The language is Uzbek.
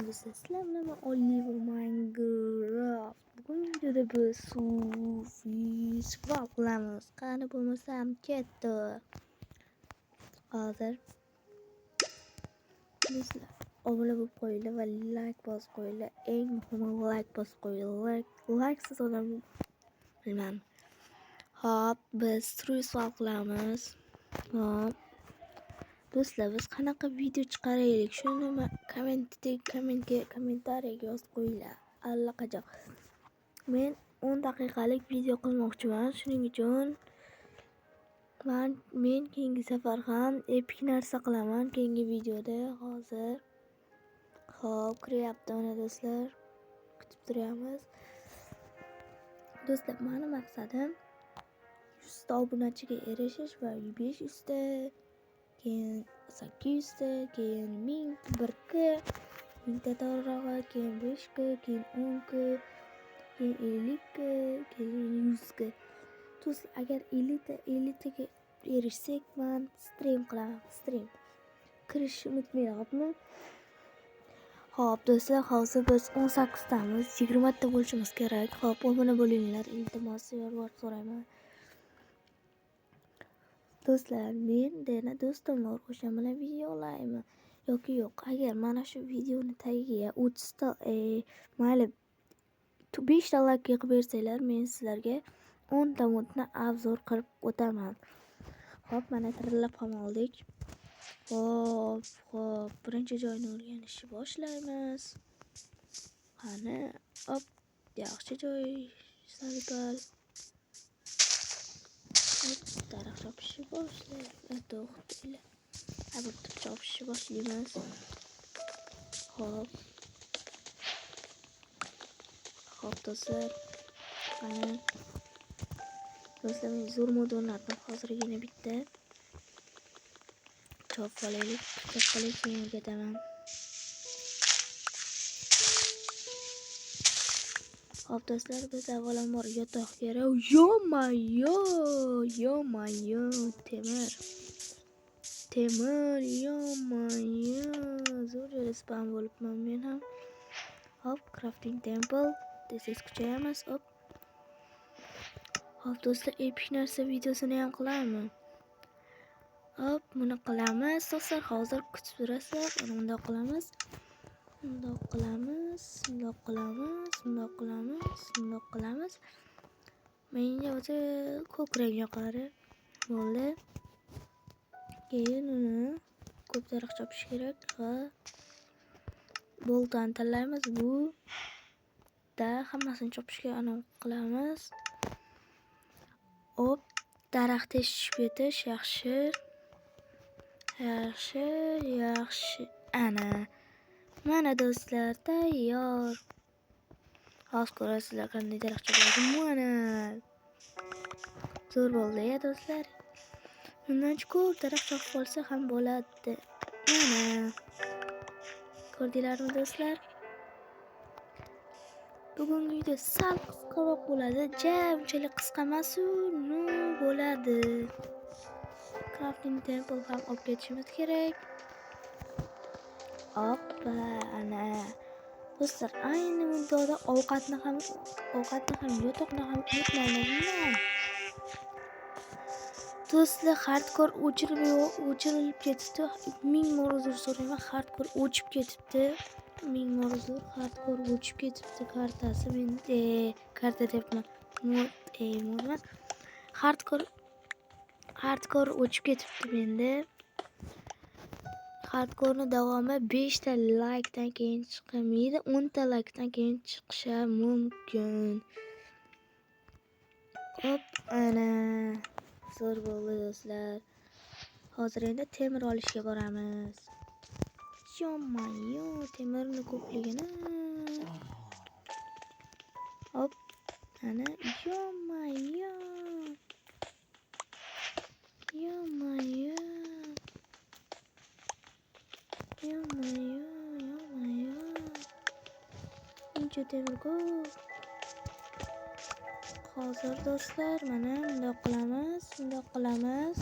do'stlar, sizlar bilan men Oliver Minecraft. Bugungi videoda biz swap qilamiz. Qani bo'lmasam ketdi. Hozir do'stlar obuna bo'lib qo'yinglar va like bosib qo'yinglar. Eng muhimi like bosib qo'yinglar. Like siz odam bilmam. Hop, biz swap qilamiz. Hop. Do'stlar, biz qanaqa video chiqaraylik? Shuni kommentariyaga yozib qo'yinglar. Allaqachon. Men 10 daqiqalik video qilmoqchiman. Shuning uchun men keyingi safar ham epik narsa qilaman keyingi videoda. Hozir hop kiryapti mana do'stlar. Kutib turamiz. Do'stlar, meni maqsadim 100 ta obunachiga erishish va 500 ta, keyin 800 ta, keyin 1000, 1k, 1000 ta to'rog'i, keyin 5k, keyin 10k, keyin 50k, keyin 100k. Do'stlar, agar 50 taga erishsak, men stream qilaman. Kirishni unutmayapman. Hop do'stlar, hozir biz 18 tamiz, 20 ta bo'lishimiz kerak. Hop, obuna bo'linglar, iltimos, so'rayman. Do'stlar, men dena do'stim bor, o'sha bilan video olaymi yoki yo'q? Agar mana shu videoni tagiga 30 ta mayli 5 ta like qilib bersanglar, men sizlarga 10 ta modni obzor qilib o'taman. Hop, mana tirillab ham oldik. Hop, birinchi joyni o'rganishni boshlaymiz. Qani, hop, yaxshi joy, salbal. Daraxt chopishni boshlaymiz. To'xtanglar. Bitta chopishni boshlaymiz. Hop do'stlar. Qani. Do'stlar, men zo'r mod o'rnatdim. Hozirgina bitta chopib olaylik. Keyin ketaman. Hop do'stlar, biz avvalambor yotoq kerak. Yo-mayo, temir, yo-mayo. Zo'r joyda spam bo'libman men ham. Hop, crafting temple. Tez kuchayamiz. Hop do'stlar, epik narsa videosini ham qilaman. Hop, buni qilamiz. Do'stlar, hozir kutib turasizlar. Bundoq qilamiz. Menga o'zi ko'k rang yoqadi. Bo'ldi. Keyin uni ko'p daraxt chopish kerak va boltani tanlaymiz. Bu da hammasini chopishga aniq qilamiz. Hop, daraxt teshib ketish yaxshi. Ana. Mana do'stlar, tayyor. Hozir ko'rasizlar qanday daraxt chopadim. Mana. Zo'r bo'ldi-ya do'stlar. Bundan ko'p daraxt chopib olsa ham bo'ladi. Mana. Ko'rdinglarmi do'stlar? Bugungi video sal qisqaroq bo'ladi. Unchalik qisqa emas-u, bo'ladi. Crafting temple ham olib ketishimiz kerak. Hoppa, ana. Do'stlar, ayni muddoda ovqatni ham yotoqni ham unutmayman. Do'stlar, hardcore o'chirilib ketibdi. 1000 uzr so'rayman. Hardcore o'chib ketibdi. 1000 uzr. Hardcore o'chib ketibdi kartasi. Men karta debman. Mod emas. Hardcore o'chib ketibdi menda. Hardcore'ni davomi 5 ta like dan keyin chiqmaydi. 10 ta like dan keyin chiqishi mumkin. Hop, ana. Zo'r bo'ldi do'stlar. Hozir endi temir olishga boramiz. Yo-mayo, temirni ko'pligini. Hop, ana. Yo-mayo. Buncha temir ko'p. Hozir do'stlar, mana bundoq qilamiz.